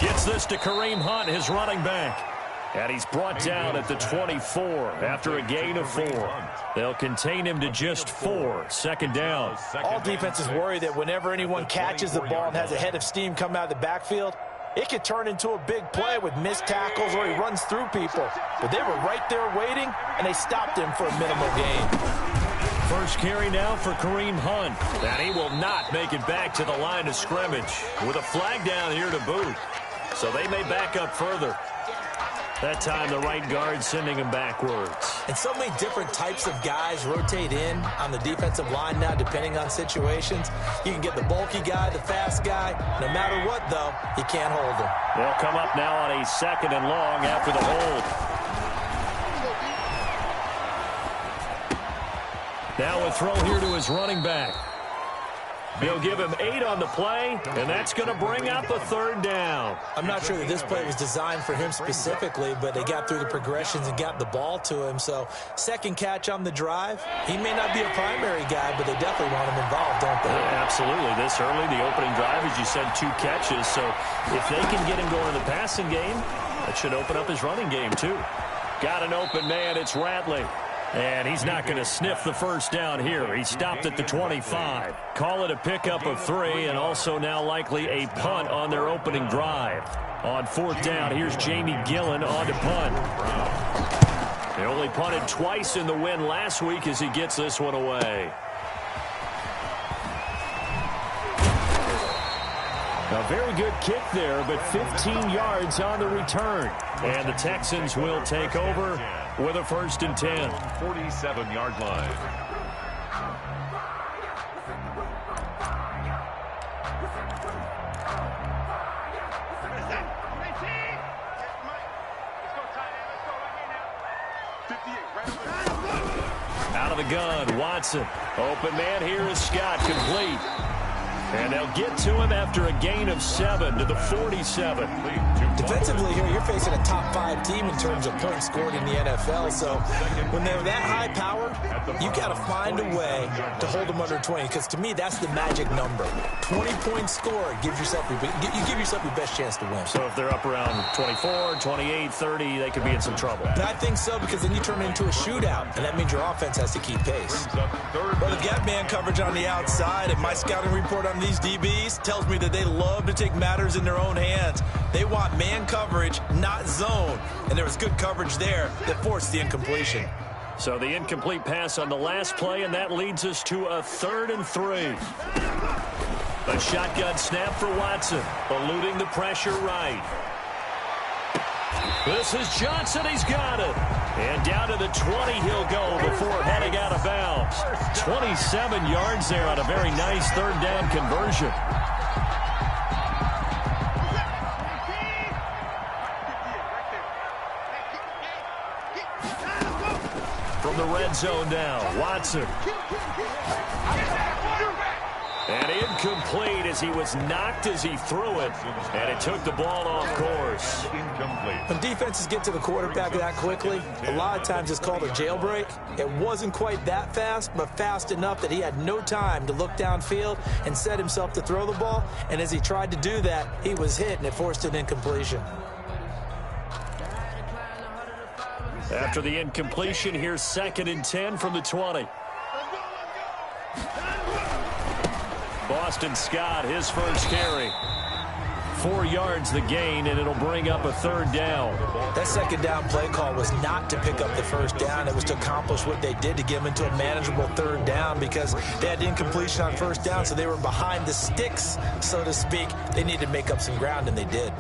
Gets this to Kareem Hunt, his running back. And he's brought down at the 24 after a gain of 4. They'll contain him to just 4. Second down. All defenses worry that whenever anyone catches the ball and has a head of steam coming out of the backfield, it could turn into a big play with missed tackles or he runs through people. But they were right there waiting, and they stopped him for a minimal gain. First carry now for Kareem Hunt. And he will not make it back to the line of scrimmage with a flag down here to boot. So they may back up further. That time the right guard sending him backwards. And so many different types of guys rotate in on the defensive line now depending on situations. You can get the bulky guy, the fast guy. No matter what, though, you can't hold him. They'll come up now on a 2nd and long after the hold. Now a throw here to his running back. They'll give him 8 on the play, and that's going to bring up a 3rd down. I'm not sure that this play was designed for him specifically, but they got through the progressions and got the ball to him. So, second catch on the drive. He may not be a primary guy, but they definitely want him involved, don't they? Yeah, absolutely. This early, the opening drive, as you said, 2 catches. So, if they can get him going in the passing game, that should open up his running game, too. Got an open man. It's Ratley. And he's not going to sniff the first down here. He stopped at the 25. Call it a pickup of 3, and also now likely a punt on their opening drive. On 4th down, here's Jamie Gillen on to punt. He only punted twice in the win last week as he gets this one away. A very good kick there, but 15 yards on the return. And the Texans will take over with a 1st and 10. 47-yard line. Out of the gun, Watson. Open man here is Scott, complete. And they'll get to him after a gain of 7 to the 47. Defensively here, you're facing a top 5 team in terms of points scored in the NFL. So when they're that high powered, you got to find a way to hold them under 20. Because to me, that's the magic number. 20 points scored gives yourself you give yourself your best chance to win. So if they're up around 24, 28, 30, they could be in some trouble. And I think so, because then you turn it into a shootout, and that means your offense has to keep pace. Well, they've got man coverage on the outside, and my scouting report on these DBs tells me that they love to take matters in their own hands. They want man coverage, not zone. And there was good coverage there that forced the incompletion. So the incomplete pass on the last play, and that leads us to a 3rd and 3. A shotgun snap for Watson, eluding the pressure right. This is Johnson. He's got it. And down to the 20 he'll go before heading out of bounds. 27 yards there on a very nice 3rd down conversion. From the red zone now, Watson. And incomplete as he was knocked as he threw it. And it took the ball off course. When defenses get to the quarterback that quickly, a lot of times it's called a jailbreak. It wasn't quite that fast, but fast enough that he had no time to look downfield and set himself to throw the ball. And as he tried to do that, he was hit, and it forced an incompletion. After the incompletion, here's 2nd and 10 from the 20. Boston Scott, his first carry. 4 yards the gain, and it'll bring up a 3rd down. That 2nd down play call was not to pick up the 1st down. It was to accomplish what they did to get them into a manageable 3rd down, because they had incompletion on 1st down, so they were behind the sticks, so to speak. They needed to make up some ground, and they did.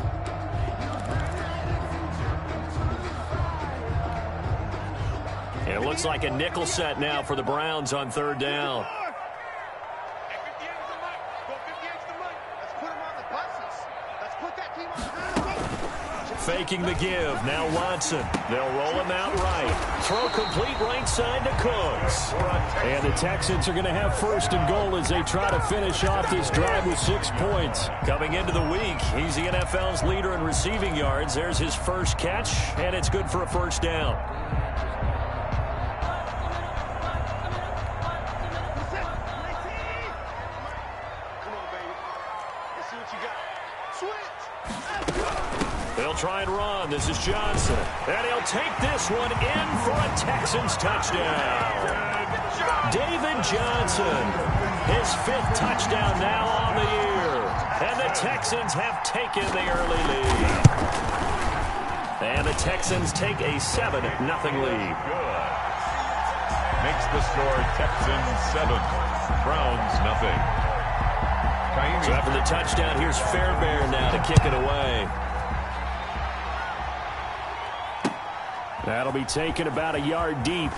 It looks like a nickel set now for the Browns on 3rd down. Faking the give. Now Watson. They'll roll him out right. Throw complete right side to Cooks. And the Texans are going to have 1st and goal as they try to finish off this drive with 6 points. Coming into the week, he's the NFL's leader in receiving yards. There's his first catch, and it's good for a 1st down. Come on, baby. Let's see what you got. Switch. They'll try and run. This is Johnson. And he'll take this one in for a Texans touchdown. David Johnson, his 5th touchdown now on the year. And the Texans have taken the early lead. And the Texans take a 7-0 lead. Good. Makes the score Texans 7, Browns nothing. So after the touchdown, here's Fairbairn now to kick it away. That'll be taken about a yard deep.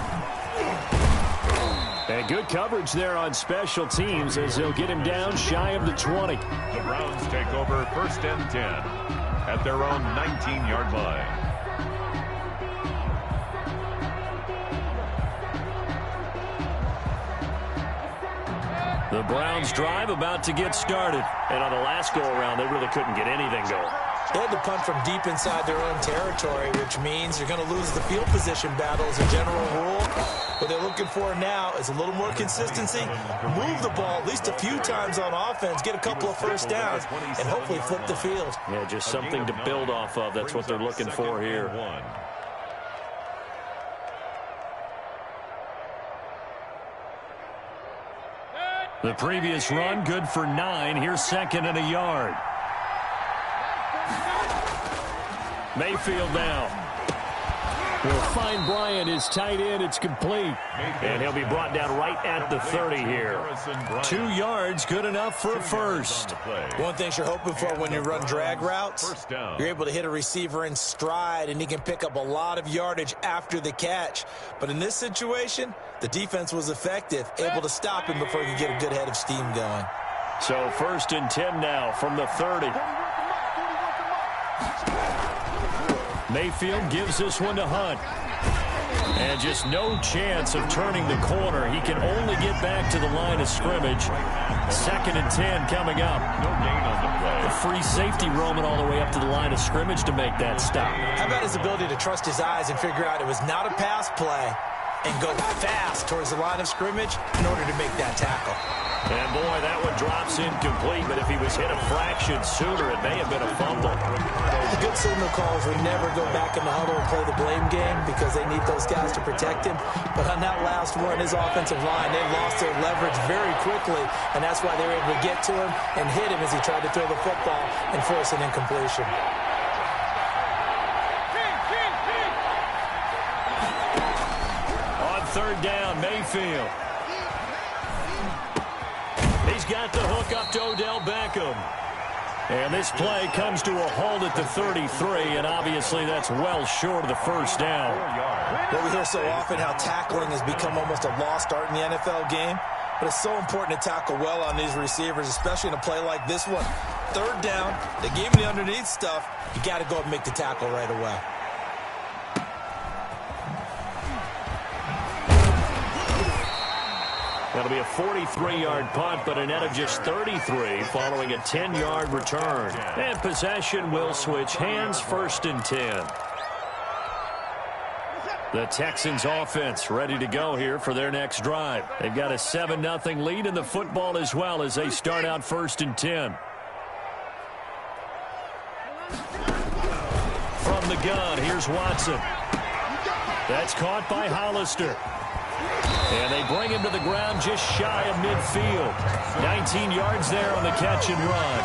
And good coverage there on special teams as he'll get him down shy of the 20. The Browns take over 1st and 10 at their own 19-yard line. The Browns drive about to get started. And on the last go-around, they really couldn't get anything going. They had to punt from deep inside their own territory, which means you're going to lose the field position battle as a general rule. What they're looking for now is a little more consistency, move the ball at least a few times on offense, get a couple of first downs, and hopefully flip the field. Yeah, just something to build off of. That's what they're looking for here. The previous run, good for 9. Here's 2nd and a yard. Mayfield now. Will find Bryant, his tight end. It's complete. And he'll be brought down right at the 30 here. 2 yards, good enough for a first. One thing you're hoping for when you run drag routes, you're able to hit a receiver in stride, and he can pick up a lot of yardage after the catch. But in this situation, the defense was effective, able to stop him before he could get a good head of steam going. So 1st and 10 now from the 30. Mayfield gives this one to Hunt. And just no chance of turning the corner. He can only get back to the line of scrimmage. 2nd and 10 coming up. No gain on the play. The free safety roaming all the way up to the line of scrimmage to make that stop. How about his ability to trust his eyes and figure out it was not a pass play and go fast towards the line of scrimmage in order to make that tackle. And boy, that one drops incomplete, but if he was hit a fraction sooner, it may have been a fumble. The good signal calls would never go back in the huddle and play the blame game because they need those guys to protect him. But on that last one, his offensive line, they lost their leverage very quickly, and that's why they were able to get to him and hit him as he tried to throw the football and force an incompletion. On 3rd down, Mayfield. He's got the hook up to Odell Beckham. And this play comes to a halt at the 33, and obviously that's well short of the first down. Well, we hear so often how tackling has become almost a lost art in the NFL game, but it's so important to tackle well on these receivers, especially in a play like this one. 3rd down, they gave him the underneath stuff. You got to go and make the tackle right away. That'll be a 43-yard punt, but a net of just 33 following a 10-yard return. And possession will switch hands, 1st and 10. The Texans offense ready to go here for their next drive. They've got a 7-0 lead in the football as well as they start out 1st and 10. From the gun, here's Watson. That's caught by Hollister. And they bring him to the ground just shy of midfield. 19 yards there on the catch and run.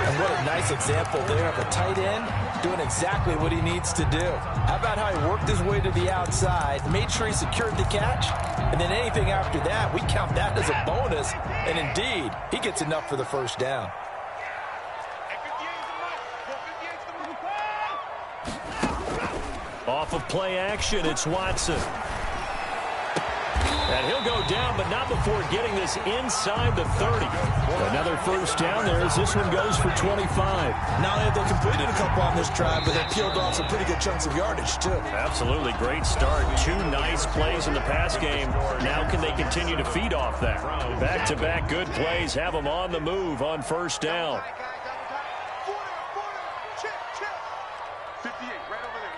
And what a nice example there of a tight end doing exactly what he needs to do. How about how he worked his way to the outside, made sure he secured the catch, and then anything after that, we count that as a bonus. And indeed, he gets enough for the first down. Off of play action, it's Watson. And he'll go down, but not before getting this inside the 30. Another first down there as this one goes for 25. Not only have they completed a couple on this drive, but they peeled off some pretty good chunks of yardage, too. Absolutely great start. 2 nice plays in the pass game. Now can they continue to feed off that? Back-to-back good plays have them on the move on first down. 58, right over there.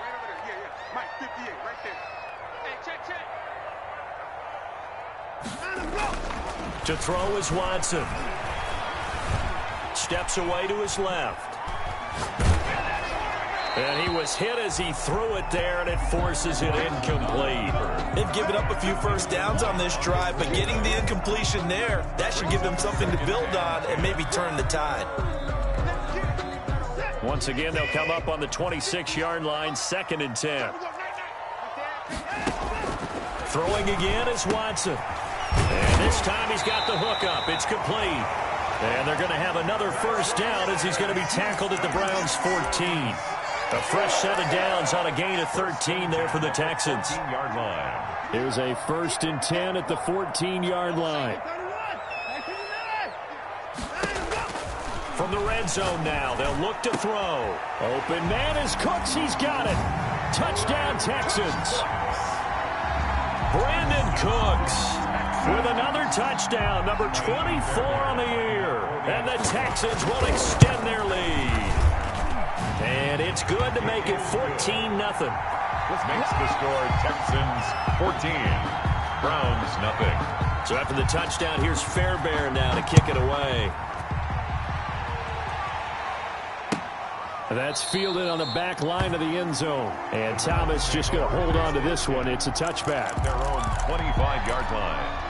Yeah. Mike, 58, right there. Hey, check. To throw is Watson. Steps away to his left. And he was hit as he threw it there, and it forces it incomplete. They've given up a few first downs on this drive, but getting the incompletion there, that should give them something to build on and maybe turn the tide. Once again, they'll come up on the 26-yard line, 2nd and 10. Throwing again is Watson. And this time he's got the hook up. It's complete. And they're going to have another first down as he's going to be tackled at the Browns' 14. A fresh set of downs on a gain of 13 there for the Texans. 14-yard line. Here's a 1st and 10 at the 14-yard line. From the red zone now, they'll look to throw. Open man is Cooks. He's got it. Touchdown, Texans. Brandon Cooks with another touchdown, number 24 on the year. And the Texans will extend their lead. And it's good to make it 14-0. This makes the score Texans 14, Browns nothing. So after the touchdown, here's Fairbairn now to kick it away. That's fielded on the back line of the end zone. And Thomas just going to hold on to this one. It's a touchback. Their own 25-yard line.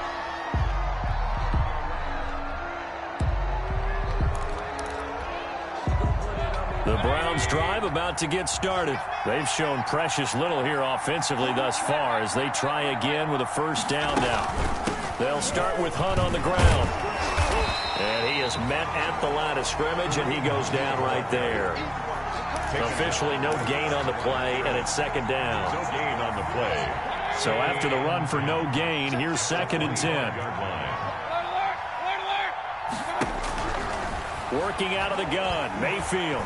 The Browns drive about to get started. They've shown precious little here offensively thus far as they try again with a first down now. They'll start with Hunt on the ground. And he is met at the line of scrimmage, and he goes down right there. Officially no gain on the play, and it's 2nd down. No gain on the play. So after the run for no gain, here's 2nd and 10. Working out of the gun, Mayfield.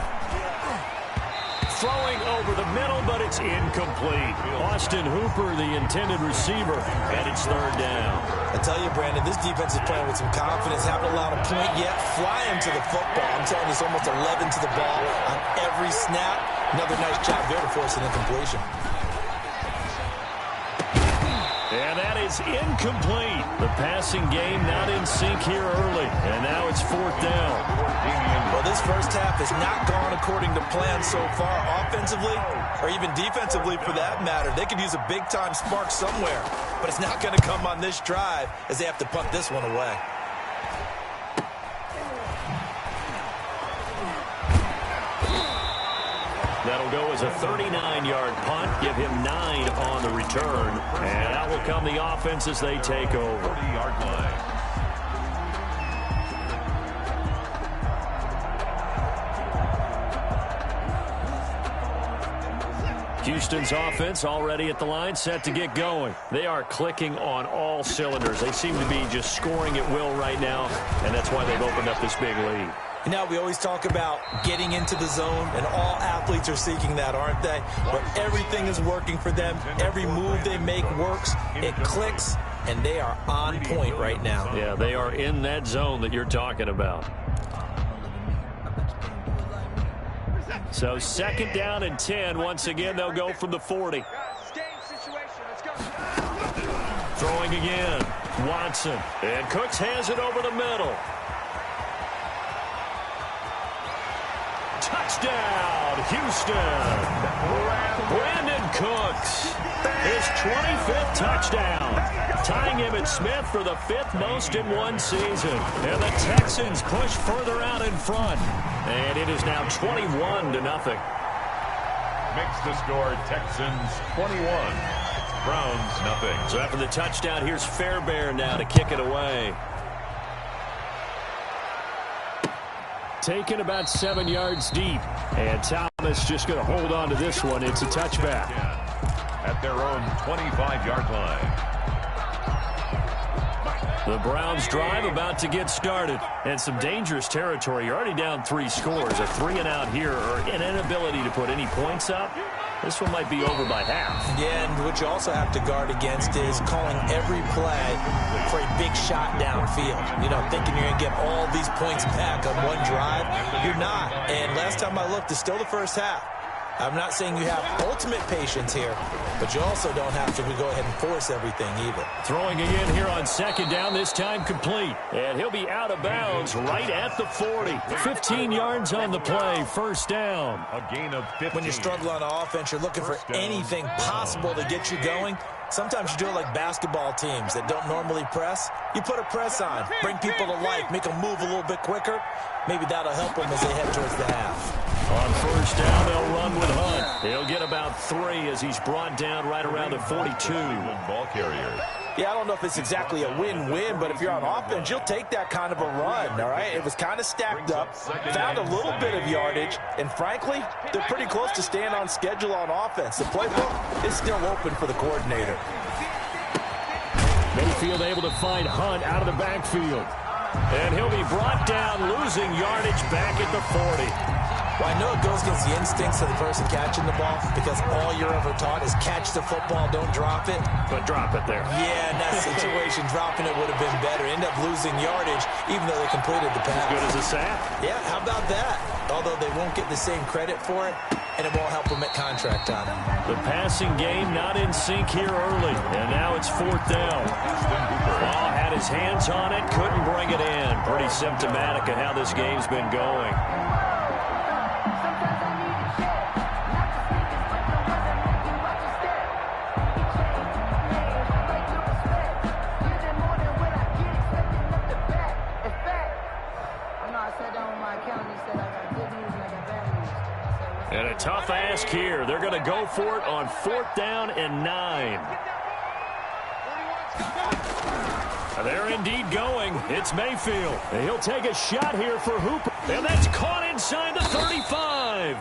Throwing over the middle, but it's incomplete. Austin Hooper, the intended receiver, and it's 3rd down. I tell you, Brandon, this defense is playing with some confidence. Haven't allowed a point yet. Flying to the football. I'm telling you, it's almost 11 to the ball on every snap. Another nice job there to force an incompletion. And that is incomplete. The passing game not in sync here early. And now it's 4th down. Well, this first half has not gone according to plan so far, offensively or even defensively for that matter. They could use a big-time spark somewhere, but it's not going to come on this drive as they have to punt this one away. That'll go as a 39-yard punt. Give him 9 on the return. And out will come the offense as they take over. 30-yard line. Houston's offense already at the line, set to get going. They are clicking on all cylinders. They seem to be just scoring at will right now, and that's why they've opened up this big lead. You know, we always talk about getting into the zone, and all athletes are seeking that, aren't they? But everything is working for them. Every move they make works. It clicks, and they are on point right now. Yeah, they are in that zone that you're talking about. So 2nd down and 10. Once again, they'll go from the 40. Throwing again. Watson. And Cooks has it over the middle. Touchdown, Houston. Brandon Cooks. His 25th touchdown. Tying him and Smith for the 5th most in one season. And the Texans push further out in front. And it is now 21-0. Makes the score Texans 21, Browns nothing. So after the touchdown, here's Fairbairn now to kick it away. Taken about 7 yards deep. And Thomas just going to hold on to this one. It's a touchback. At their own 25-yard line. The Browns drive about to get started. And some dangerous territory. You're already down 3 scores. A 3-and-out here, or an inability to put any points up. This one might be over by half. Yeah, and what you also have to guard against is calling every play for a big shot downfield. You know, thinking you're going to get all these points back on one drive. You're not. And last time I looked, it's still the first half. I'm not saying you have ultimate patience here, but you also don't have to go ahead and force everything either. Throwing again here on second down, this time complete. And he'll be out of bounds right at the 40. 15 yards on the play, first down. A gain of 15. When you struggle on offense, you're looking for anything possible to get you going. Sometimes you do it like basketball teams that don't normally press. You put a press on, bring people to life, make them move a little bit quicker. Maybe that'll help them as they head towards the half. On first down, they'll run with Hunt. He'll get about 3 as he's brought down right around the 42. Ball carrier. Yeah, I don't know if it's exactly a win-win, but if you're on offense, you'll take that kind of a run, all right? It was kind of stacked up, found a little bit of yardage, and frankly, they're pretty close to staying on schedule on offense. The playbook is still open for the coordinator. Mayfield able to find Hunt out of the backfield. And he'll be brought down, losing yardage back at the 40. Well, I know it goes against the instincts of the person catching the ball because all you're ever taught is catch the football, don't drop it. But drop it there. Yeah, in that situation, dropping it would have been better. End up losing yardage even though they completed the pass. As good as a sack. Yeah, how about that? Although they won't get the same credit for it, and it won't help them at contract time. The passing game not in sync here early. And now it's fourth down. Ball had his hands on it, couldn't bring it in. Pretty symptomatic of how this game's been going. And a tough ask here. They're going to go for it on fourth down and 9. They're indeed going. It's Mayfield. And he'll take a shot here for Hooper. And that's caught inside the 35.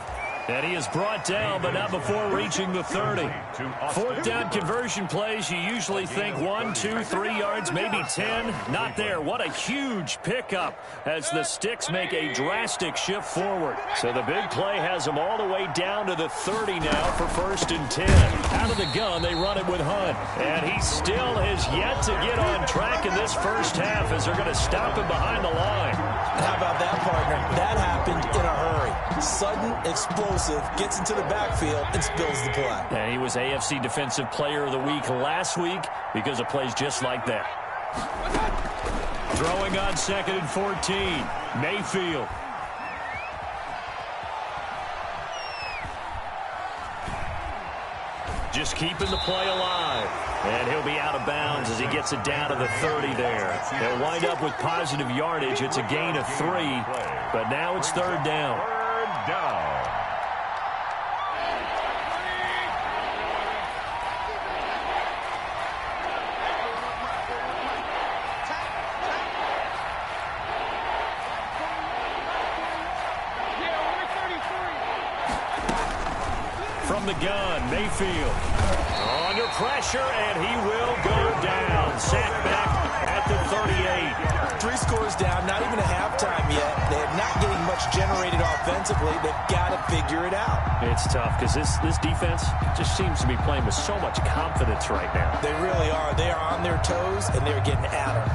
And he is brought down, but not before reaching the 30. Fourth down conversion plays, you usually think 1, 2, 3 yards, maybe 10. Not there. What a huge pickup as the sticks make a drastic shift forward. So the big play has them all the way down to the 30 now for first and 10. Out of the gun, they run it with Hunt. And he still has yet to get on track in this first half as they're going to stop him behind the line. How about that, partner? That happened in a hurry. Sudden, explosive, gets into the backfield and spills the play. And he was AFC Defensive Player of the Week last week because of plays just like that. Throwing on second and 14. Mayfield. Just keeping the play alive. And he'll be out of bounds as he gets it down to the 30 there. They'll wind up with positive yardage. It's a gain of 3, but now it's third down. Third down. From the gun, Mayfield. Under pressure, and he will go down. Sacked back at the 38. 3 scores down, not even a halftime yet. They're not getting much generated offensively. They've got to figure it out. It's tough because this defense just seems to be playing with so much confidence right now. They really are. They are on their toes, and they're getting at them.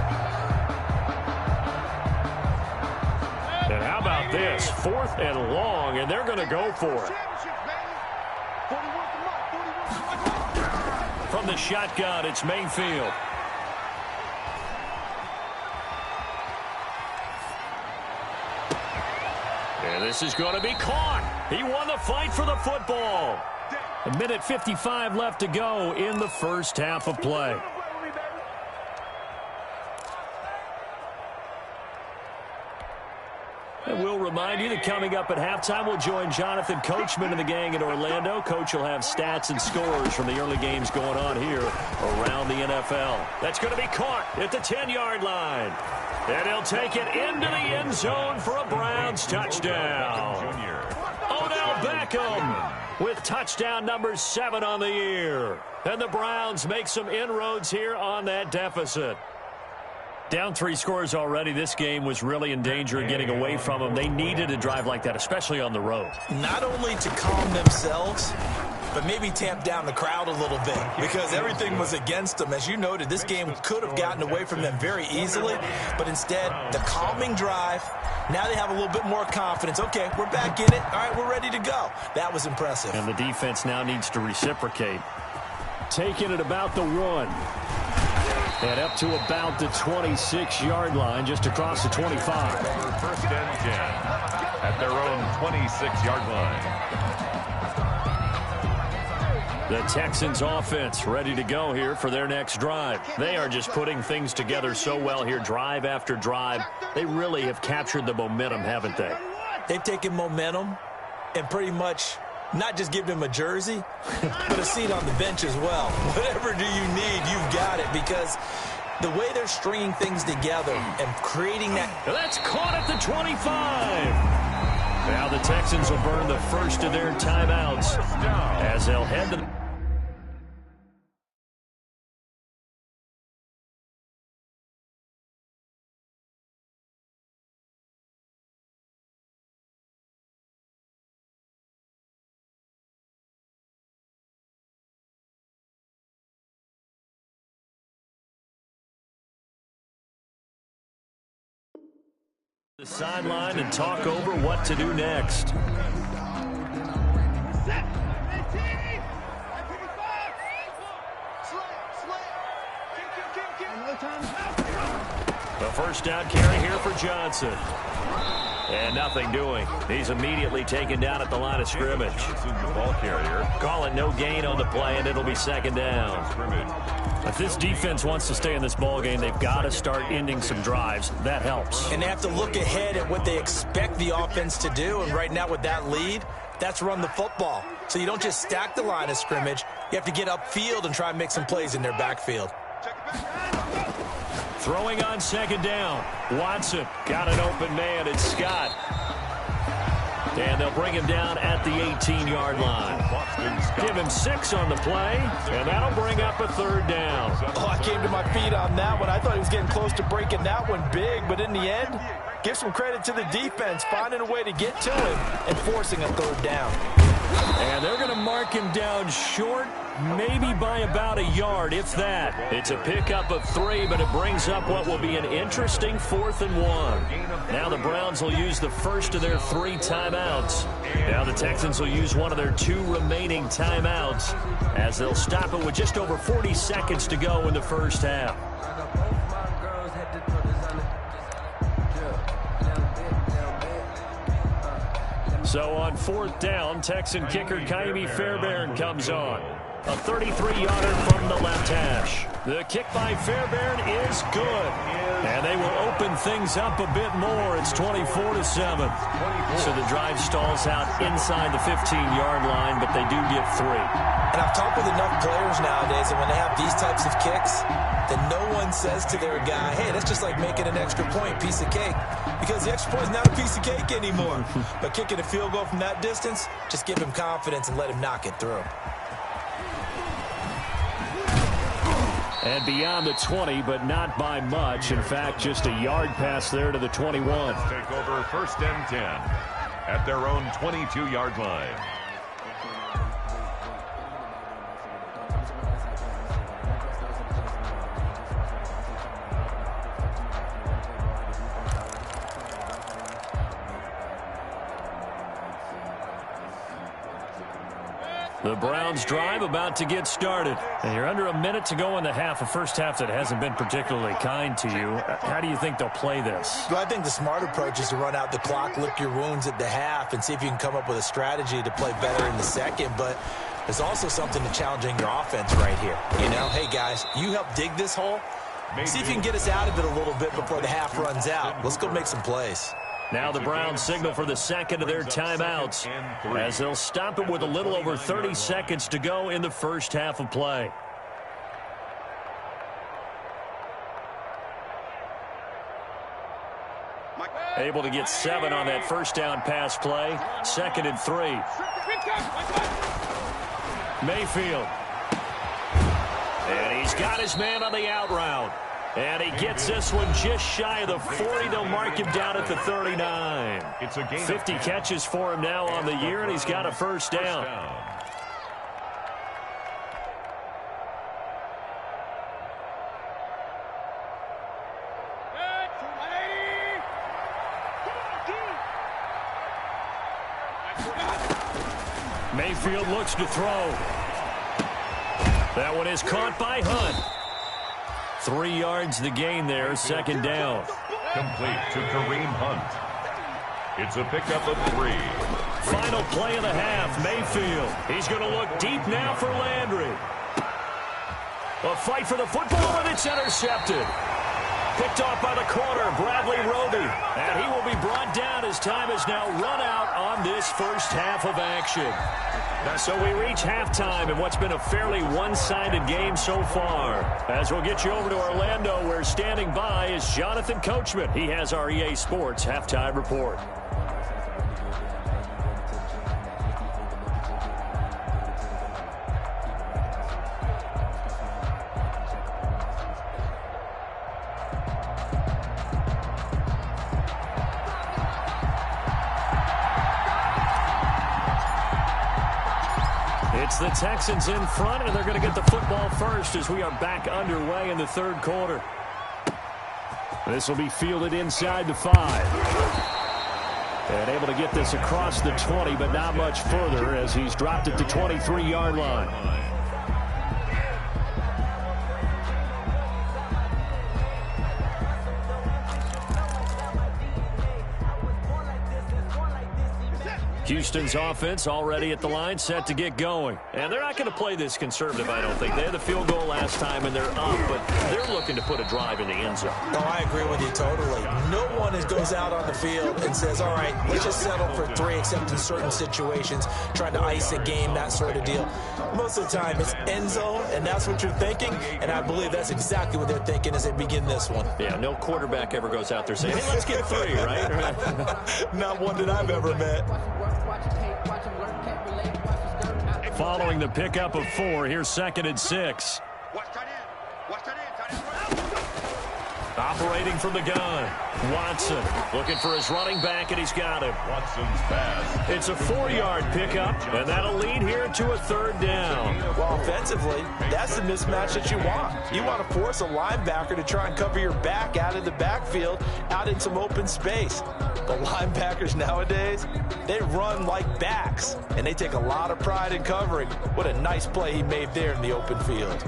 And how about this? Fourth and long, and they're going to go for it. From the shotgun, it's Mayfield. And this is going to be caught. He won the fight for the football. 1:55 left to go in the first half of play. And we'll remind you that coming up at halftime, we'll join Jonathan Coachman and the gang in Orlando. Coach will have stats and scores from the early games going on here around the NFL. That's going to be caught at the 10-yard line. And he'll take it into the end zone for a Browns touchdown. Odell Beckham with touchdown number 7 on the year. And the Browns make some inroads here on that deficit. Down 3 scores already. This game was really in danger of getting away from them. They needed a drive like that, especially on the road. Not only to calm themselves, but maybe tamp down the crowd a little bit because everything was against them. As you noted, this game could have gotten away from them very easily, but instead, the calming drive, now they have a little bit more confidence. Okay, we're back in it. All right, we're ready to go. That was impressive. And the defense now needs to reciprocate. Taking it about the 1. And up to about the 26-yard line, just across the 25. First and 10 at their own 26-yard line. The Texans offense ready to go here for their next drive. They are just putting things together so well here, drive after drive. They really have captured the momentum, haven't they? They've taken momentum and pretty much not just give them a jersey, but a seat on the bench as well. Whatever do you need, you've got it, because the way they're stringing things together and creating that. That's caught at the 25. Now the Texans will burn the first of their timeouts as they'll head to the... the sideline and talk over what to do next. The first down carry here for Johnson. And nothing doing. He's immediately taken down at the line of scrimmage. The ball carrier. Call it no gain on the play, and it'll be second down. If this defense wants to stay in this ball game, they've got to start ending some drives. That helps. And they have to look ahead at what they expect the offense to do. And right now with that lead, that's run the football. So you don't just stack the line of scrimmage. You have to get upfield and try and make some plays in their backfield. Throwing on second down. Watson got an open man. It's Scott. And they'll bring him down at the 18-yard line. Give him 6 on the play, and that'll bring up a third down. Oh, I came to my feet on that one. I thought he was getting close to breaking that one big, but in the end, give some credit to the defense, finding a way to get to him and forcing a third down. And they're going to mark him down short, maybe by about a yard, if that. It's a pickup of 3, but it brings up what will be an interesting 4th and 1. Now the Browns will use the first of their 3 timeouts. Now the Texans will use one of their 2 remaining timeouts as they'll stop it with just over 40 seconds to go in the first half. So on 4th down, Texan kicker Kaimi Fairbairn comes on. A 33-yarder from the left hash. The kick by Fairbairn is good. And they will open things up a bit more. It's 24-7. So the drive stalls out inside the 15-yard line, but they do get 3. And I've talked with enough players nowadays, and when they have these types of kicks, then no one says to their guy, hey, that's just like making an extra point, piece of cake. Because the extra point is not a piece of cake anymore. But kicking a field goal from that distance, just give him confidence and let him knock it through. And beyond the 20, but not by much. In fact, just a yard pass there to the 21. Take over first and 10 at their own 22-yard line. The Browns drive about to get started. And you're under a minute to go in the half, a first half that hasn't been particularly kind to you. How do you think they'll play this? Well, I think the smart approach is to run out the clock, lick your wounds at the half, and see if you can come up with a strategy to play better in the second. But there's also something to challenging your offense right here. You know, hey, guys, you help dig this hole. See if you can get us out of it a little bit before the half runs out. Let's go make some plays. Now the Browns signal for the second of their timeouts as they'll stop it with a little over 30 seconds to go in the first half of play. Able to get 7 on that first down pass play. 2nd and 3. Mayfield. And he's got his man on the out route. And he gets this one just shy of the 40. They'll mark him down at the 39. It's a gain 50 catches for him now on the year, and he's got a first down. Mayfield looks to throw. That one is caught by Hunt. 3 yards the gain there, second down. Complete to Kareem Hunt. It's a pickup of 3. Final play of the half, Mayfield. He's going to look deep now for Landry. A fight for the football, and it's intercepted. Picked off by the corner, Bradley Roby. And he will be brought down as time has now run out on this first half of action. So we reach halftime in what's been a fairly one-sided game so far. As we'll get you over to Orlando, where standing by is Jonathan Coachman. He has our EA Sports halftime report. It's the Texans in front, and they're going to get the football first as we are back underway in the third quarter. This will be fielded inside the 5. And able to get this across the 20, but not much further as he's dropped it to 23-yard line. Houston's offense already at the line, set to get going. And they're not going to play this conservative, I don't think. They had the field goal last time, and they're up, but they're looking to put a drive in the end zone. No, I agree with you totally. No one goes out on the field and says, all right, let's just settle for 3, except in certain situations, trying to ice a game, that sort of deal. Most of the time, it's end zone, and that's what you're thinking, and I believe that's exactly what they're thinking as they begin this one. Yeah, no quarterback ever goes out there saying, hey, let's get 3, right? Not one that I've ever met. Following the pickup of 4, here's 2nd and 6. Watch tight end. Watch tight end. Tight end. Operating from the gun. Watson looking for his running back, and he's got him. Watson's pass. It's a 4-yard pickup, and that'll lead here to a 3rd down. Well, offensively, that's the mismatch that you want. You want to force a linebacker to try and cover your back out of the backfield, out in some open space. The linebackers nowadays, they run like backs, and they take a lot of pride in covering. What a nice play he made there in the open field.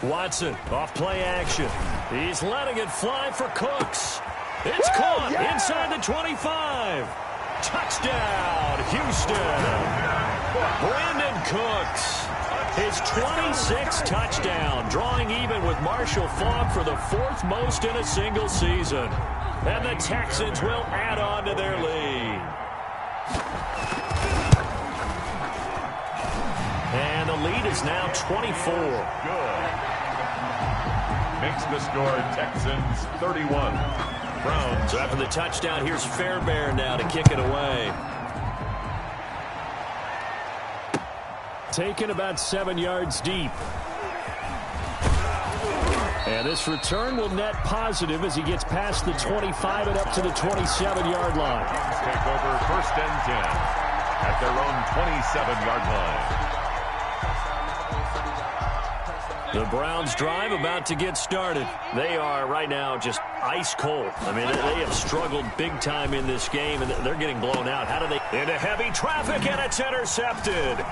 Watson off play action. He's letting it fly for Cooks. It's caught inside the 25. Touchdown, Houston. Brandon Cooks. His 26th touchdown, drawing even with Marshall Faulk for the 4th most in a single season. And the Texans will add on to their lead. And the lead is now 24. Good. Makes the score Texans 31. Browns. So after the touchdown, here's Fairbairn now to kick it away. Taken about 7 yards deep. And this return will net positive as he gets past the 25 and up to the 27-yard line. Take over 1st and 10 at their own 27-yard line. The Browns drive about to get started. They are right now just ice cold. I mean, they have struggled big time in this game, and they're getting blown out. How do they? Into heavy traffic, and it's intercepted.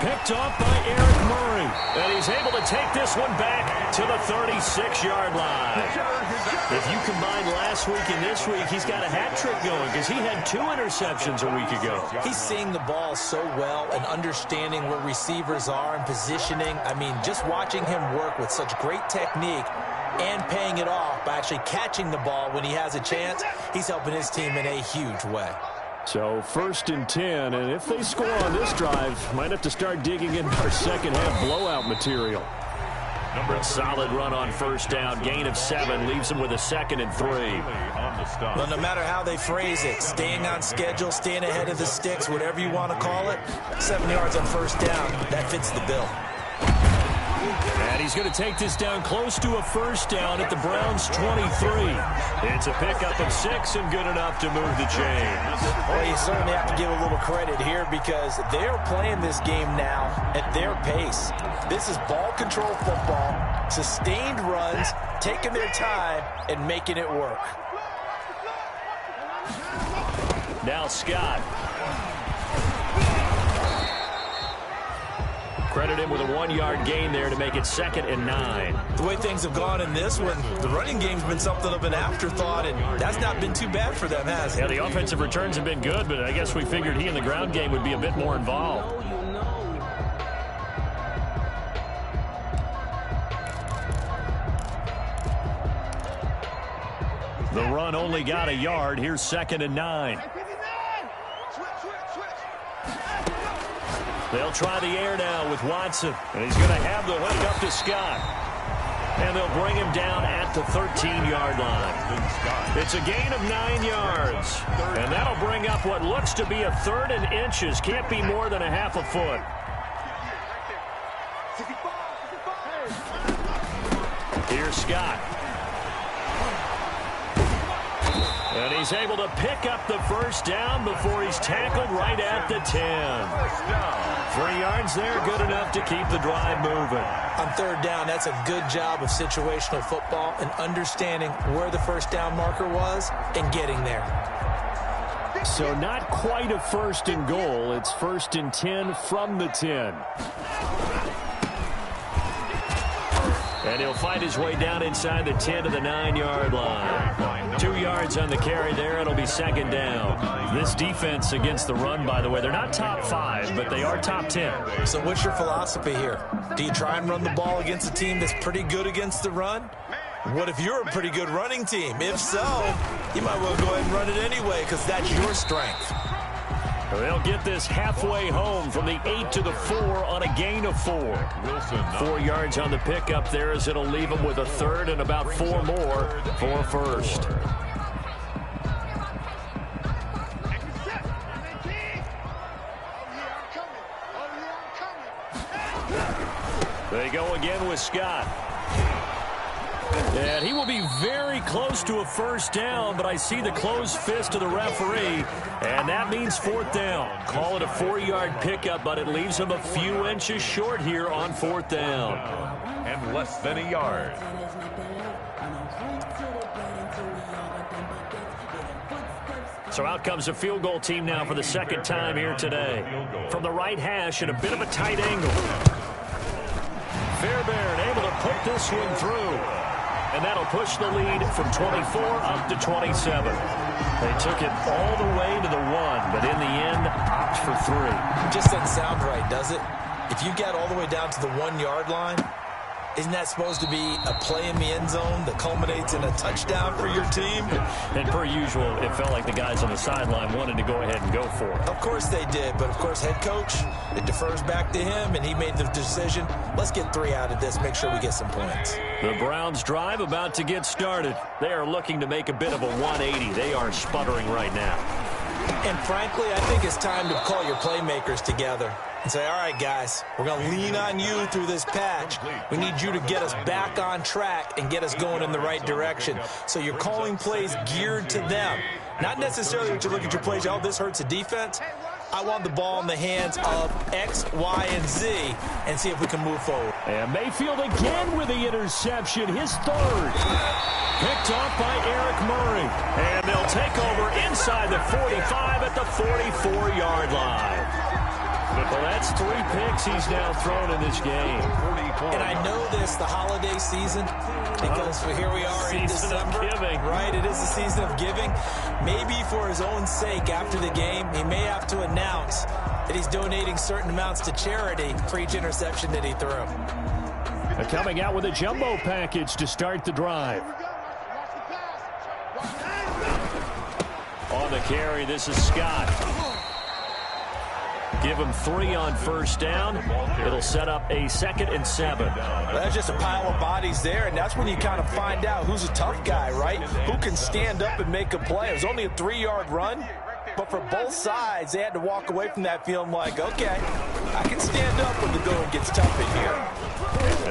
Picked off by Eric Murray. And he's able to take this one back to the 36-yard line. If you combine last week and this week, he's got a hat trick going because he had 2 interceptions a week ago. He's seeing the ball so well and understanding where receivers are and positioning. I mean, just watching him work with such great technique and paying it off by actually catching the ball when he has a chance, he's helping his team in a huge way. So 1st and 10, and if they score on this drive, might have to start digging into our second half blowout material. A solid run on first down. Gain of 7 leaves him with a 2nd and 3. Well, no matter how they phrase it, staying on schedule, staying ahead of the sticks, whatever you want to call it, 7 yards on first down, that fits the bill. And he's going to take this down close to a first down at the Browns' 23. It's a pickup of 6 and good enough to move the chains. Well, you certainly have to give a little credit here because they're playing this game now at their pace. This is ball control football, sustained runs, taking their time, and making it work. Now Scott. Credit him with a 1-yard gain there to make it 2nd and 9. The way things have gone in this one, the running game's been something of an afterthought, and that's not been too bad for them, has it? Yeah, the offensive returns have been good, but I guess we figured he in the ground game would be a bit more involved. The run only got a yard. Here's 2nd and 9. They'll try the air now with Watson. And he's going to have the hook up to Scott. And they'll bring him down at the 13-yard line. It's a gain of 9 yards. And that'll bring up what looks to be a 3rd and inches. Can't be more than a half a foot. Here's Scott. And he's able to pick up the first down before he's tackled right at the 10. 3 yards there, good enough to keep the drive moving. On 3rd down, that's a good job of situational football and understanding where the first down marker was and getting there. So not quite a 1st and goal. It's 1st and 10 from the 10. And he'll find his way down inside the 10 to the 9-yard line. 2 yards on the carry there. It'll be 2nd down. This defense against the run, by the way, they're not top 5, but they are top 10. So what's your philosophy here? Do you try and run the ball against a team that's pretty good against the run? What if you're a pretty good running team? If so, you might well go ahead and run it anyway because that's your strength. They'll get this halfway home from the 8 to the 4 on a gain of 4. 4 yards on the pickup there as it'll leave them with a 3rd and about 4 more for a 1st. They go again with Scott. And he will be very close to a first down, but I see the closed fist of the referee, and that means 4th down. Call it a 4-yard pickup, but it leaves him a few inches short here on 4th down. And less than a yard. So out comes the field goal team now for the 2nd time here today. From the right hash at a bit of a tight angle. Fairbairn able to put this one through. And that'll push the lead from 24 up to 27. They took it all the way to the 1, but in the end, opt for 3. Just doesn't sound right, does it? If you get all the way down to the 1-yard line, isn't that supposed to be a play in the end zone that culminates in a touchdown for your team? And per usual, it felt like the guys on the sideline wanted to go ahead and go for it. Of course they did, but of course head coach, it defers back to him, and he made the decision, let's get 3 out of this, make sure we get some points. The Browns drive about to get started. They are looking to make a bit of a 180. They are sputtering right now. And frankly, I think it's time to call your playmakers together and say, all right, guys, we're going to lean on you through this patch. We need you to get us back on track and get us going in the right direction. So you're calling plays geared to them. Not necessarily that you look at your plays, oh, this hurts the defense. I want the ball in the hands of X, Y, and Z and see if we can move forward. And Mayfield again with the interception, his 3rd. Picked off by Eric Murray. And they'll take over inside the 45 at the 44-yard line. Well, that's 3 picks he's now thrown in this game. And I know this, the holiday season, because here we are in December. Right, it is the season of giving. Maybe for his own sake, after the game, he may have to announce that he's donating certain amounts to charity for each interception that he threw. Coming out with a jumbo package to start the drive. On the carry, this is Scott. Give him 3 on first down. It'll set up a 2nd and 7. That's just a pile of bodies there, and that's when you kind of find out who's a tough guy, right? Who can stand up and make a play. It was only a 3-yard run, but for both sides, they had to walk away from that feeling like, okay, I can stand up when the going gets tough in here.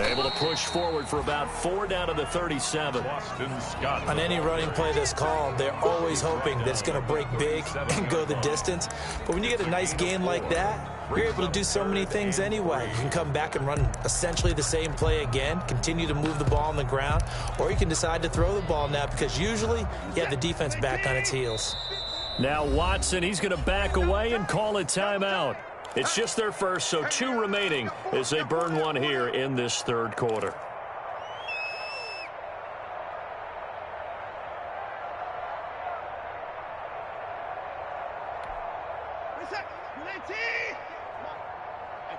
Able to push forward for about 4 down to the 37. On any running play that's called, they're always hoping that it's going to break big and go the distance. But when you get a nice gain like that, you're able to do so many things anyway. You can come back and run essentially the same play again, continue to move the ball on the ground, or you can decide to throw the ball now because usually you have the defense back on its heels. Now Watson, he's going to back away and call a timeout. It's just their first, so 2 remaining as they burn one here in this 3rd quarter. Hey,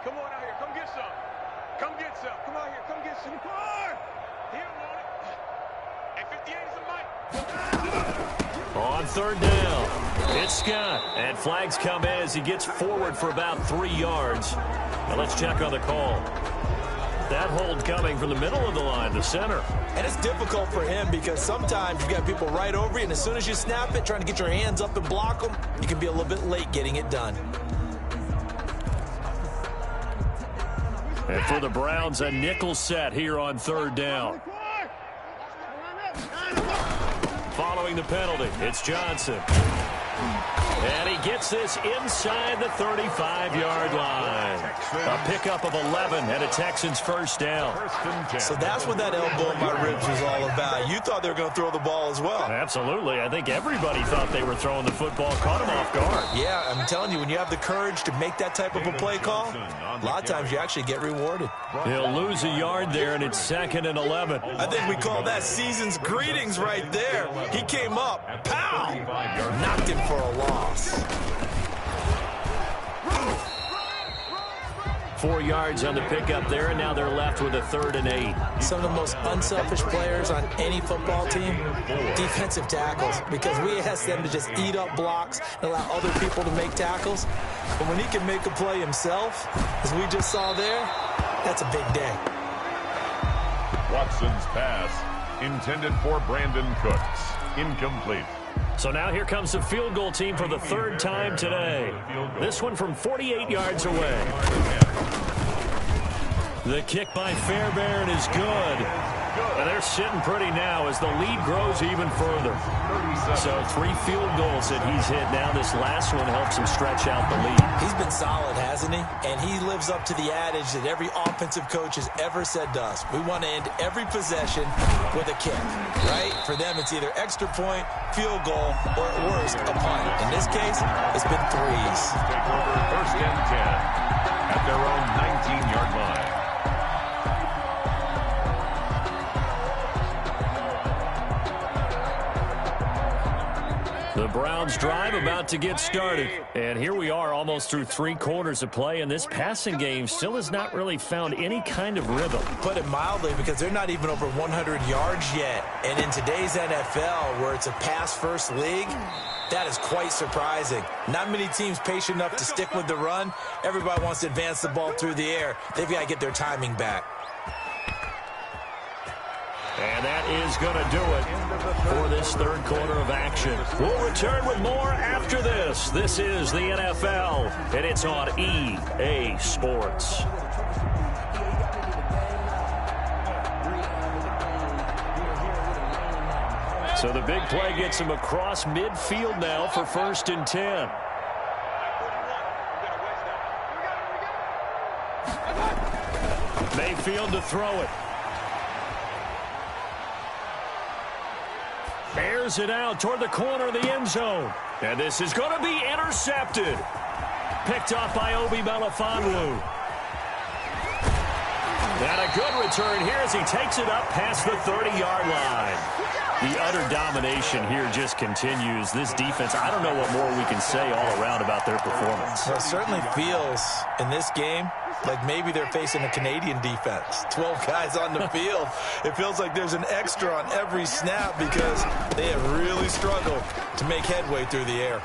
come on out here. Come get some. Come get some. Come out here. Come get some. He don't want it. Hey, 58 is a mic. On 3rd down, it's Scott. And flags come in as he gets forward for about 3 yards. Now let's check on the call. That hold coming from the middle of the line, the center. And it's difficult for him because sometimes you've got people right over you, and as soon as you snap it, trying to get your hands up and block them, you can be a little bit late getting it done. And for the Browns, a nickel set here on 3rd down. Following the penalty, it's Johnson. And he gets this inside the 35-yard line. A pickup of 11 and a Texans first down. So that's what that elbow in my ribs was all about. You thought they were going to throw the ball as well. Absolutely. I think everybody thought they were throwing the football, caught him off guard. Yeah, I'm telling you, when you have the courage to make that type of a play call, a lot of times you actually get rewarded. He'll lose a yard there, and it's 2nd and 11. I think we call that season's greetings right there. He came up, pow, knocked him for a loss. 4 yards on the pickup there, and now they're left with a 3rd and 8. Some of the most unselfish players on any football team, defensive tackles, because we ask them to just eat up blocks and allow other people to make tackles. But when he can make a play himself, as we just saw there, that's a big day. Watson's pass intended for Brandon Cooks. Incomplete. So now here comes the field goal team for the 3rd time today. This one from 48 yards away. The kick by Fairbairn is good. And they're sitting pretty now as the lead grows even further. So 3 field goals that he's hit now. This last one helps him stretch out the lead. He's been solid, hasn't he? And he lives up to the adage that every offensive coach has ever said to us. We want to end every possession with a kick, right? For them, it's either extra point, field goal, or at worst, a punt. In this case, it's been 3s. Take over 1st and 10 at their own 19-yard line. The Browns drive about to get started. And here we are almost through 3 quarters of play, and this passing game still has not really found any kind of rhythm. Put it mildly, because they're not even over 100 yards yet. And in today's NFL, where it's a pass-first league, that is quite surprising. Not many teams patient enough to stick with the run. Everybody wants to advance the ball through the air. They've got to get their timing back. And that is going to do it for this 3rd quarter of action. We'll return with more after this. This is the NFL, and it's on EA Sports. So the big play gets him across midfield now for 1st and 10. Mayfield to throw it. Airs it out toward the corner of the end zone. And this is going to be intercepted. Picked off by Obi Melifonwu. And a good return here as he takes it up past the 30-yard line. The utter domination here just continues. This defense, I don't know what more we can say all around about their performance. Well, it certainly feels in this game like maybe they're facing a Canadian defense. 12 guys on the field. It feels like there's an extra on every snap because they have really struggled to make headway through the air.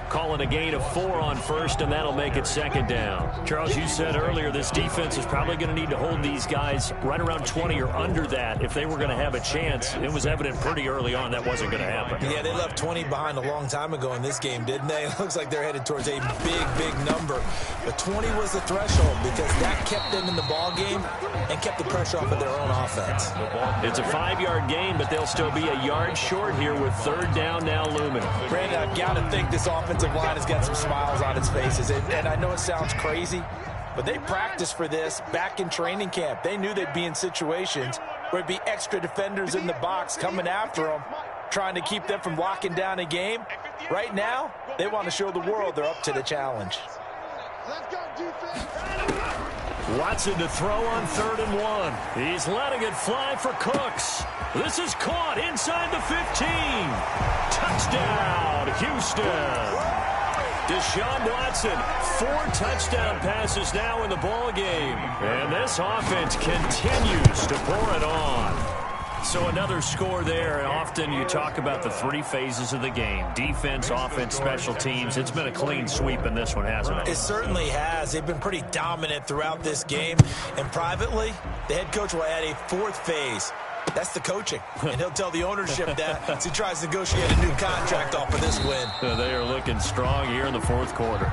Calling ball and a gain of 4 on first, and that'll make it second down. Charles, you said earlier this defense is probably going to need to hold these guys right around 20 or under that if they were going to have a chance. It was evident pretty early on that wasn't going to happen. Yeah, they left 20 behind a long time ago in this game, didn't they? It looks like they're headed towards a big number. But 20 was the threshold because that kept them in the ball game and kept the pressure off of their own offense. It's a 5-yard gain, but they'll still be a yard short here with third down now looming. Brandon, I've got to think this offensive line has got some smiles on its faces. And I know it sounds crazy, but they practiced for this back in training camp. They knew they'd be in situations where it'd be extra defenders in the box coming after them, trying to keep them from locking down a game. Right now, they want to show the world they're up to the challenge. Let's go, defense. Watson to throw on 3rd and 1. He's letting it fly for Cooks. This is caught inside the 15. Touchdown, Houston. Deshaun Watson, 4 touchdown passes now in the ball game. And this offense continues to pour it on. So another score there, and often you talk about the 3 phases of the game. Defense, offense, special teams. It's been a clean sweep in this one, hasn't it? It certainly has. They've been pretty dominant throughout this game. And privately, the head coach will add a 4th phase. That's the coaching. And he'll tell the ownership that as he tries to negotiate a new contract off of this win. They are looking strong here in the 4th quarter.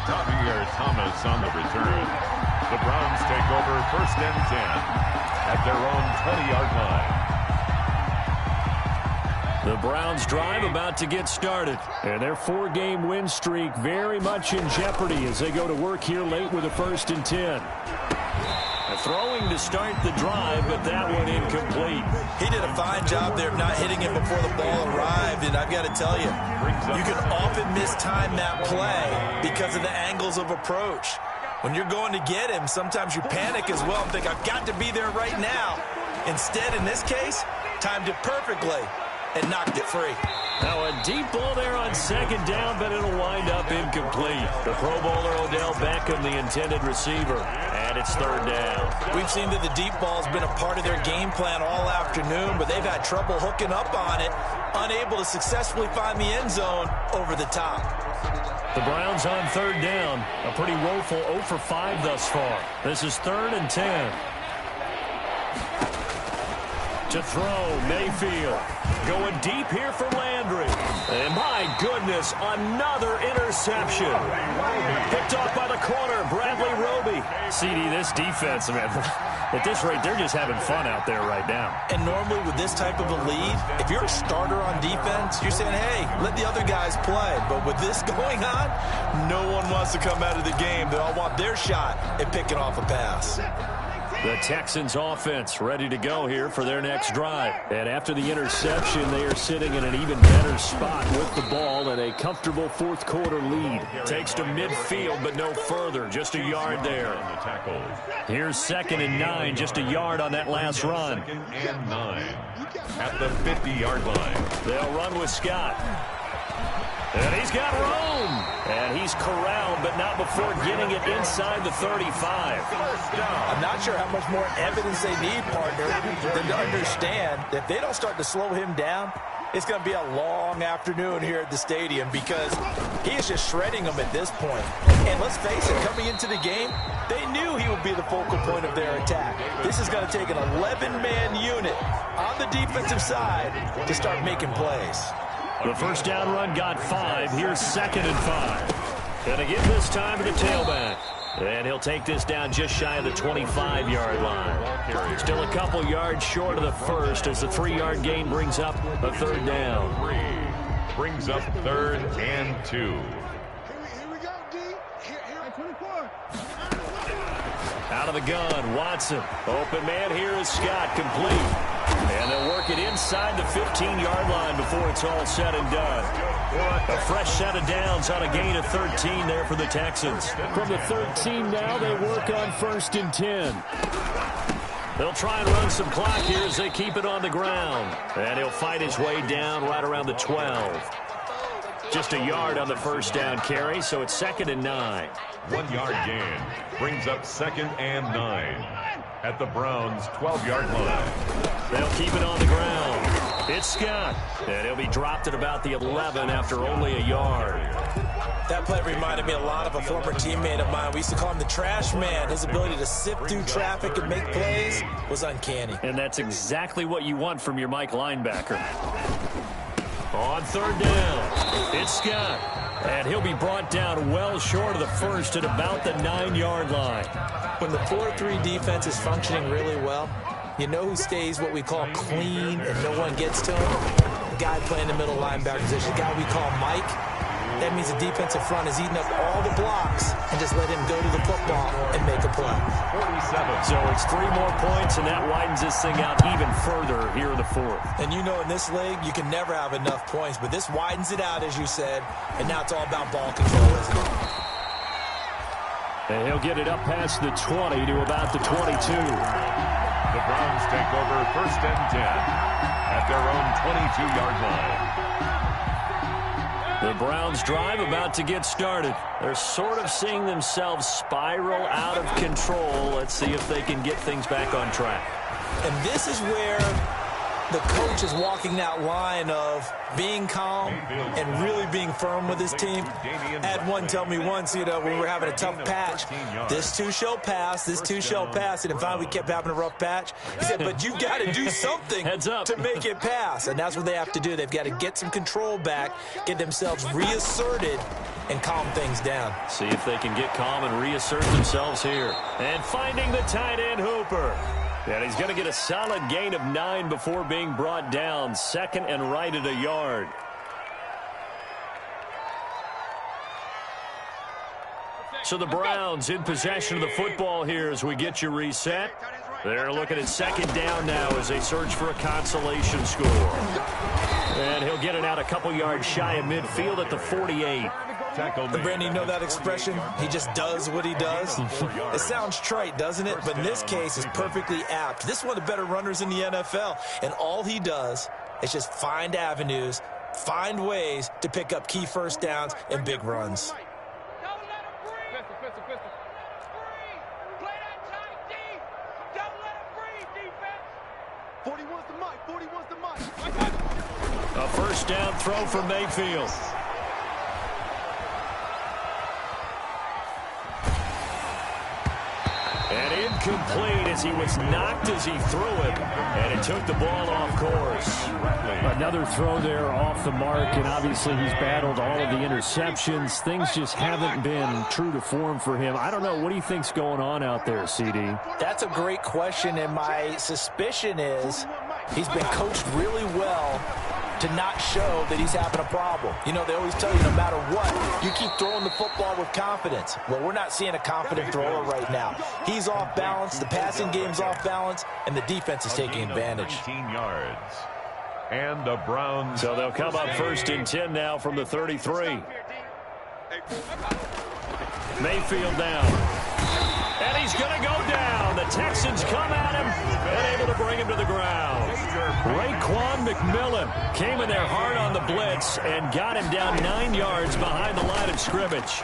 Javier Thomas on the return. The Browns take over 1st and 10 at their own 20-yard line. The Browns drive about to get started. And their 4-game win streak very much in jeopardy as they go to work here late with a 1st and 10. Throwing to start the drive, but that one incomplete. He did a fine job there of not hitting it before the ball arrived, and I've got to tell you, you can often mistime that play because of the angles of approach. When you're going to get him, sometimes you panic as well and think, I've got to be there right now. Instead, in this case, timed it perfectly and knocked it free. Now a deep ball there on 2nd down, but it'll wind up incomplete. The Pro Bowler Odell Beckham, the intended receiver, and it's 3rd down. We've seen that the deep ball has been a part of their game plan all afternoon, but they've had trouble hooking up on it, unable to successfully find the end zone over the top. The Browns on 3rd down, a pretty woeful 0 for 5 thus far. This is 3rd and 10. To throw, Mayfield. Going deep here for Landry. And my goodness, another interception. Picked off by the corner, Bradley Roby. CD, this defense, man, at this rate, they're just having fun out there right now. And normally with this type of a lead, if you're a starter on defense, you're saying, hey, let the other guys play. But with this going on, no one wants to come out of the game. They all want their shot at picking off a pass. The Texans offense ready to go here for their next drive. And after the interception, they are sitting in an even better spot with the ball and a comfortable 4th quarter lead. Takes to midfield, but no further. Just a yard there. Here's 2nd and 9, just a yard on that last run. 2nd and 9 at the 50-yard line. They'll run with Scott. And he's got room. And he's corralled, but not before getting it inside the 35. I'm not sure how much more evidence they need, partner, than to understand that if they don't start to slow him down, it's going to be a long afternoon here at the stadium because he is just shredding them at this point. And let's face it, coming into the game, they knew he would be the focal point of their attack. This is going to take an 11-man unit on the defensive side to start making plays. The 1st down run got 5. Here's 2nd and 5. And again this time to the tailback. And he'll take this down just shy of the 25-yard line. Still a couple yards short of the 1st as the 3-yard gain brings up a 3rd down. Brings up 3rd and 2. Here we go, D. Here, 24. Out of the gun, Watson. Open man here is Scott, complete. And they'll work it inside the 15-yard line before it's all said and done. A fresh set of downs on a gain of 13 there for the Texans. From the 13 now, they work on 1st and 10. They'll try and run some clock here as they keep it on the ground. And he'll fight his way down right around the 12. Just a yard on the 1st down carry, so it's 2nd and 9. 1-yard gain brings up 2nd and 9 at the Browns' 12-yard line. They'll keep it on the ground. It's Scott, and he'll be dropped at about the 11 after only a yard. That play reminded me a lot of a former teammate of mine. We used to call him the trash man. His ability to sift through traffic and make plays was uncanny. And that's exactly what you want from your Mike linebacker. On third down, it's Scott. And he'll be brought down well short of the first at about the 9-yard line. When the 4-3 defense is functioning really well, you know who stays what we call clean and no one gets to him? The guy playing the middle linebacker position, the guy we call Mike. That means the defensive front is eating up all the blocks and just let him go to the football and make a play. 47. So it's 3 more points, and that widens this thing out even further here in the fourth. And you know in this league, you can never have enough points, but this widens it out, as you said, and now it's all about ball control, isn't it? And he'll get it up past the 20 to about the 22. The Browns take over first and 10 at their own 22-yard line. The Browns drive about to get started. They're sort of seeing themselves spiral out of control. Let's see if they can get things back on track. And this is where the coach is walking that line of being calm and really being firm with his team. I had one tell me once, when we were having a tough patch, this too shall pass, this too shall pass. And finally we kept having a rough patch. He said, but you've got to do something to make it pass. And that's what they have to do. They've got to get some control back, get themselves reasserted, and calm things down. See if they can get calm and reassert themselves here. And finding the tight end Hooper. And he's going to get a solid gain of 9 before being brought down. Second and right at a yard. So the Browns in possession of the football here as we get you reset. They're looking at second down now as they search for a consolation score. And he'll get it out a couple yards shy of midfield at the 48. And Brandon, you know that expression? He just does what he does. It sounds trite, doesn't it? But in this case, it's perfectly apt. This is one of the better runners in the NFL. And all he does is just find avenues, find ways to pick up key first downs and big runs. A first down throw for Mayfield. And incomplete as he was knocked as he threw it. And it took the ball off course. Another throw there off the mark, and obviously he's battled all of the interceptions. Things just haven't been true to form for him. I don't know. What do you think's going on out there, CD? That's a great question, and my suspicion is he's been coached really well to not show that he's having a problem. You know, they always tell you no matter what, you keep throwing the football with confidence. Well, we're not seeing a confident thrower right now. He's off balance, the passing game's off balance, and the defense is taking advantage. 19 yards. And the Browns. So they'll come up first and 10 now from the 33. Mayfield down. And he's going to go down. The Texans come at him and able to bring him to the ground. Raekwon McMillan came in there hard on the blitz and got him down 9 yards behind the line of scrimmage.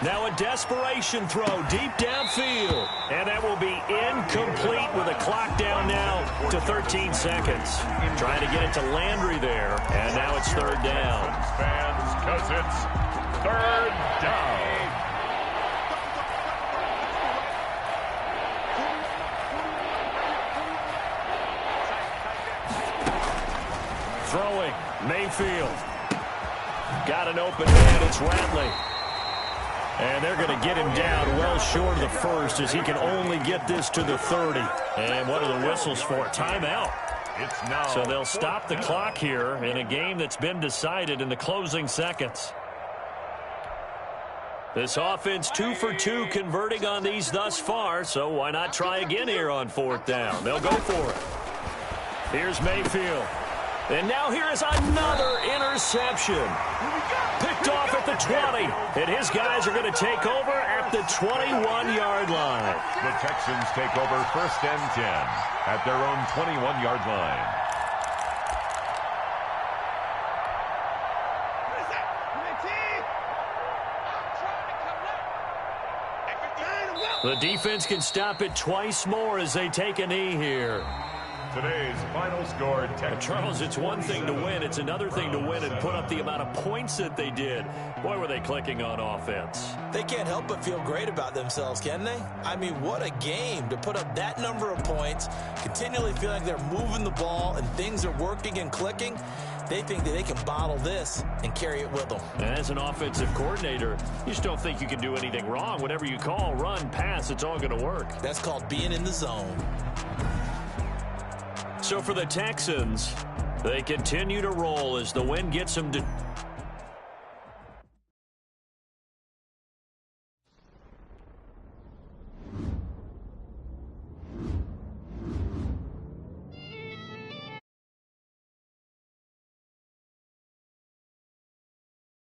Now a desperation throw deep downfield. And that will be incomplete with a clock down now to 13 seconds. Trying to get it to Landry there. And now it's third down. Fans, because it's third down. Throwing, Mayfield. Got an open man, it's Ratley. And they're going to get him down well short of the first as he can only get this to the 30. And what are the whistles for? Timeout. It's now. So they'll stop the clock here in a game that's been decided in the closing seconds. This offense 2 for 2 converting on these thus far, so why not try again here on fourth down? They'll go for it. Here's Mayfield. And now here is another interception. Picked off at the 20. And his guys are going to take over at the 21-yard line. The Texans take over first and 10 at their own 21-yard line. The defense can stop it twice more as they take a knee here. Today's final score, Texans. Charles, it's one thing to win. It's another thing to win and put up the amount of points that they did. Boy, were they clicking on offense. They can't help but feel great about themselves, can they? I mean, what a game to put up that number of points, continually feel like they're moving the ball and things are working and clicking. They think that they can bottle this and carry it with them. And as an offensive coordinator, you just don't think you can do anything wrong. Whatever you call, run, pass, it's all going to work. That's called being in the zone. So for the Texans, they continue to roll as the win gets them to